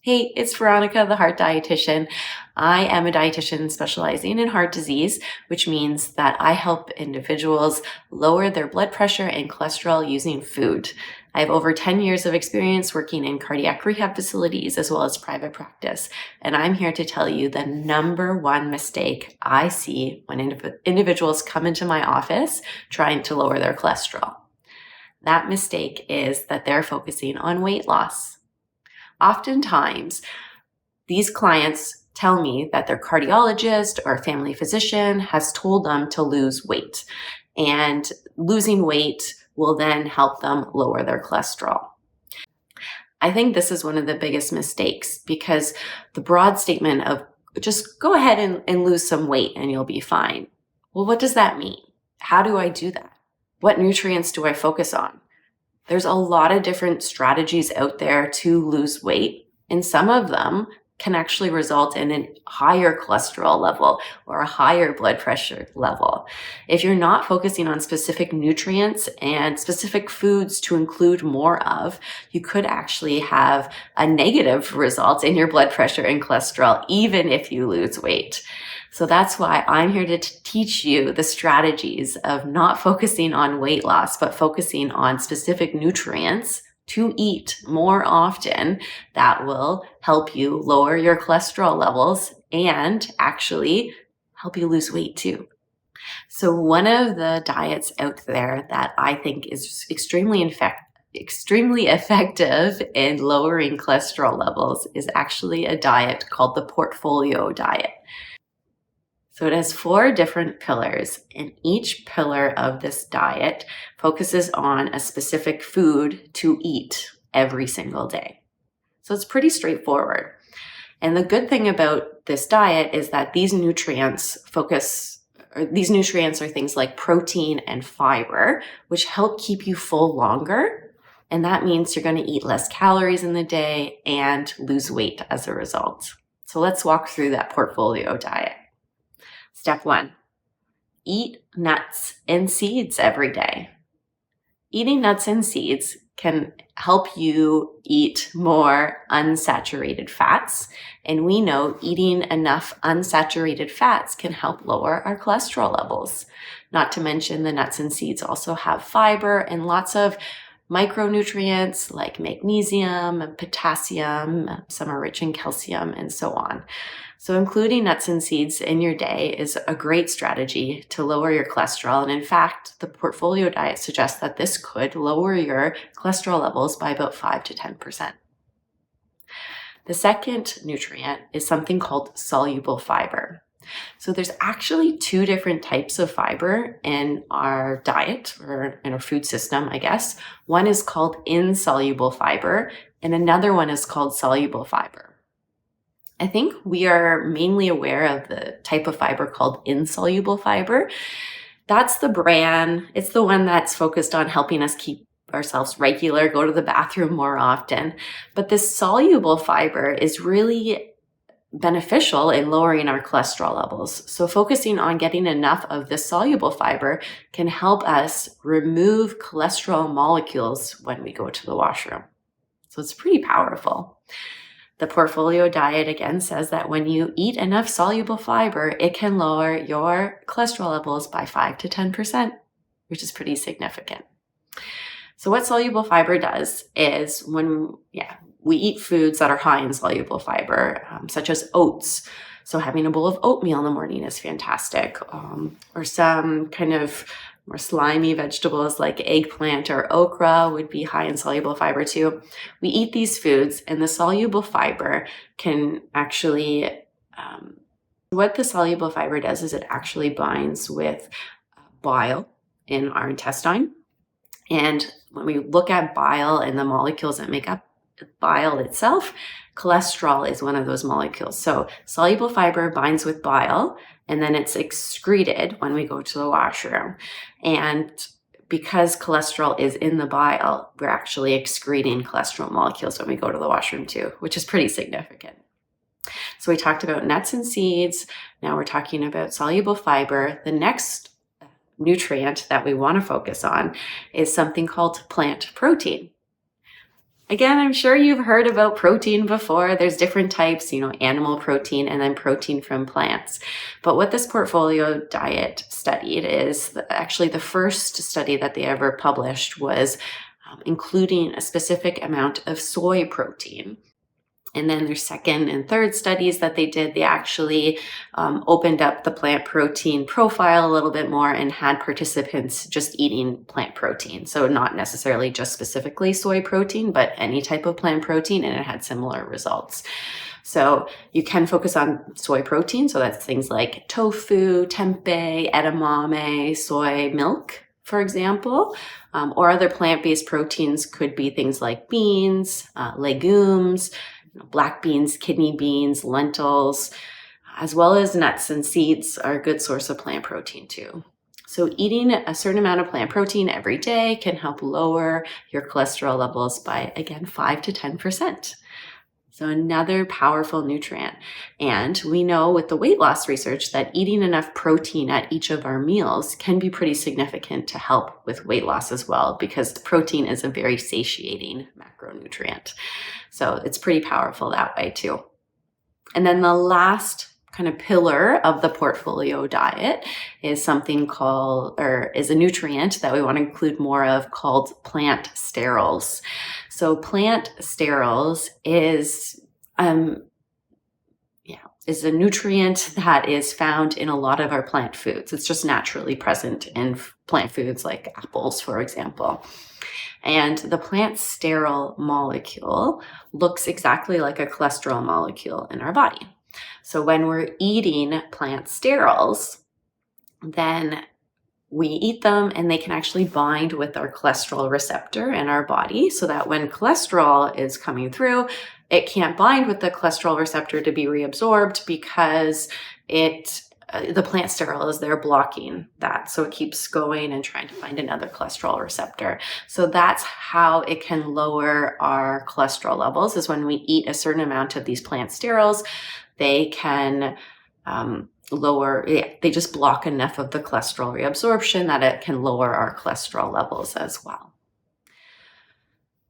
Hey, it's Veronica, the heart dietitian. I am a dietitian specializing in heart disease, which means that I help individuals lower their blood pressure and cholesterol using food. I have over 10 years of experience working in cardiac rehab facilities as well as private practice. And I'm here to tell you the number one mistake I see when individuals come into my office trying to lower their cholesterol. That mistake is that they're focusing on weight loss. Oftentimes, these clients tell me that their cardiologist or family physician has told them to lose weight, and losing weight will then help them lower their cholesterol. I think this is one of the biggest mistakes because the broad statement of just go ahead and lose some weight and you'll be fine. Well, what does that mean? How do I do that? What nutrients do I focus on? There's a lot of different strategies out there to lose weight, and some of them can actually result in a higher cholesterol level or a higher blood pressure level. If you're not focusing on specific nutrients and specific foods to include more of, you could actually have a negative result in your blood pressure and cholesterol, even if you lose weight. So that's why I'm here to teach you the strategies of not focusing on weight loss, but focusing on specific nutrients to eat more often that will help you lower your cholesterol levels and actually help you lose weight too. So one of the diets out there that I think is extremely effective in lowering cholesterol levels is actually a diet called the Portfolio diet. So it has 4 different pillars, and each pillar of this diet focuses on a specific food to eat every single day. So it's pretty straightforward. And the good thing about this diet is that these nutrients are things like protein and fiber, which help keep you full longer. And that means you're going to eat less calories in the day and lose weight as a result. So let's walk through that Portfolio diet. Step 1, eat nuts and seeds every day. Eating nuts and seeds can help you eat more unsaturated fats. And we know eating enough unsaturated fats can help lower our cholesterol levels. Not to mention the nuts and seeds also have fiber and lots of micronutrients like magnesium and potassium. Some are rich in calcium and so on. So including nuts and seeds in your day is a great strategy to lower your cholesterol. And in fact, the Portfolio diet suggests that this could lower your cholesterol levels by about 5 to 10%. The second nutrient is something called soluble fiber. So there's actually 2 different types of fiber in our diet or in our food system, I guess. One is called insoluble fiber and another one is called soluble fiber. I think we are mainly aware of the type of fiber called insoluble fiber. That's the brand. It's the one that's focused on helping us keep ourselves regular, go to the bathroom more often. But this soluble fiber is really beneficial in lowering our cholesterol levels. So focusing on getting enough of this soluble fiber can help us remove cholesterol molecules when we go to the washroom. So it's pretty powerful. The Portfolio diet again says that when you eat enough soluble fiber, it can lower your cholesterol levels by 5 to 10%, which is pretty significant. So what soluble fiber does is when we eat foods that are high in soluble fiber, such as oats. So having a bowl of oatmeal in the morning is fantastic. Or some kind of more slimy vegetables like eggplant or okra would be high in soluble fiber too. We eat these foods and the soluble fiber can actually, what the soluble fiber does is it actually binds with bile in our intestine. And when we look at bile and the molecules that make up bile itself, cholesterol is one of those molecules. So soluble fiber binds with bile and then it's excreted when we go to the washroom. And because cholesterol is in the bile, we're actually excreting cholesterol molecules when we go to the washroom too, which is pretty significant. So we talked about nuts and seeds. Now we're talking about soluble fiber. The next nutrient that we want to focus on is something called plant protein. Again, I'm sure you've heard about protein before. There's different types, animal protein and then protein from plants. But what this portfolio diet studied is actually the first study that they ever published was including a specific amount of soy protein. And then their second and third studies that they did, they actually opened up the plant protein profile a little bit more and had participants just eating plant protein. So not necessarily just specifically soy protein, but any type of plant protein, and it had similar results. So you can focus on soy protein. So that's things like tofu, tempeh, edamame, soy milk, for example. Or other plant-based proteins could be things like beans, legumes, black beans, kidney beans, lentils, as well as nuts and seeds are a good source of plant protein too. So eating a certain amount of plant protein every day can help lower your cholesterol levels by, again, 5 to 10%. So another powerful nutrient. And we know with the weight loss research that eating enough protein at each of our meals can be pretty significant to help with weight loss as well, because protein is a very satiating macronutrient. So it's pretty powerful that way too. And then the last kind of pillar of the portfolio diet is something called, or is a nutrient that we want to include more of, called plant sterols. So plant sterols is a nutrient that is found in a lot of our plant foods. It's just naturally present in plant foods like apples, for example. And the plant sterol molecule looks exactly like a cholesterol molecule in our body. So when we're eating plant sterols, then we eat them and they can actually bind with our cholesterol receptor in our body, so that when cholesterol is coming through, it can't bind with the cholesterol receptor to be reabsorbed because the plant sterol is there blocking that. So it keeps going and trying to find another cholesterol receptor. So that's how it can lower our cholesterol levels, is when we eat a certain amount of these plant sterols, they can they just block enough of the cholesterol reabsorption that it can lower our cholesterol levels as well.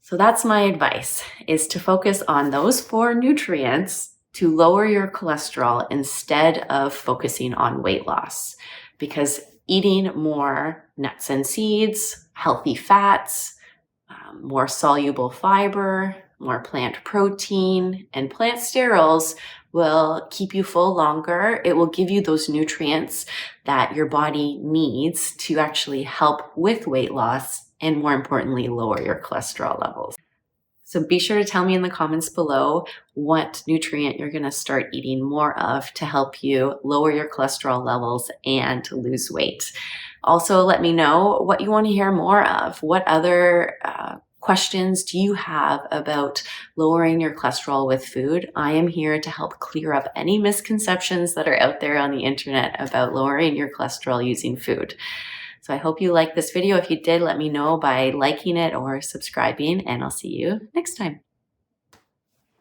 So that's my advice, is to focus on those 4 nutrients to lower your cholesterol instead of focusing on weight loss, because eating more nuts and seeds, healthy fats, more soluble fiber, more plant protein, and plant sterols will keep you full longer. It will give you those nutrients that your body needs to actually help with weight loss, and more importantly, lower your cholesterol levels. So be sure to tell me in the comments below what nutrient you're going to start eating more of to help you lower your cholesterol levels and lose weight. Also, let me know what you want to hear more of. What other questions do you have about lowering your cholesterol with food? I am here to help clear up any misconceptions that are out there on the internet about lowering your cholesterol using food. So I hope you liked this video. If you did, let me know by liking it or subscribing, and I'll see you next time.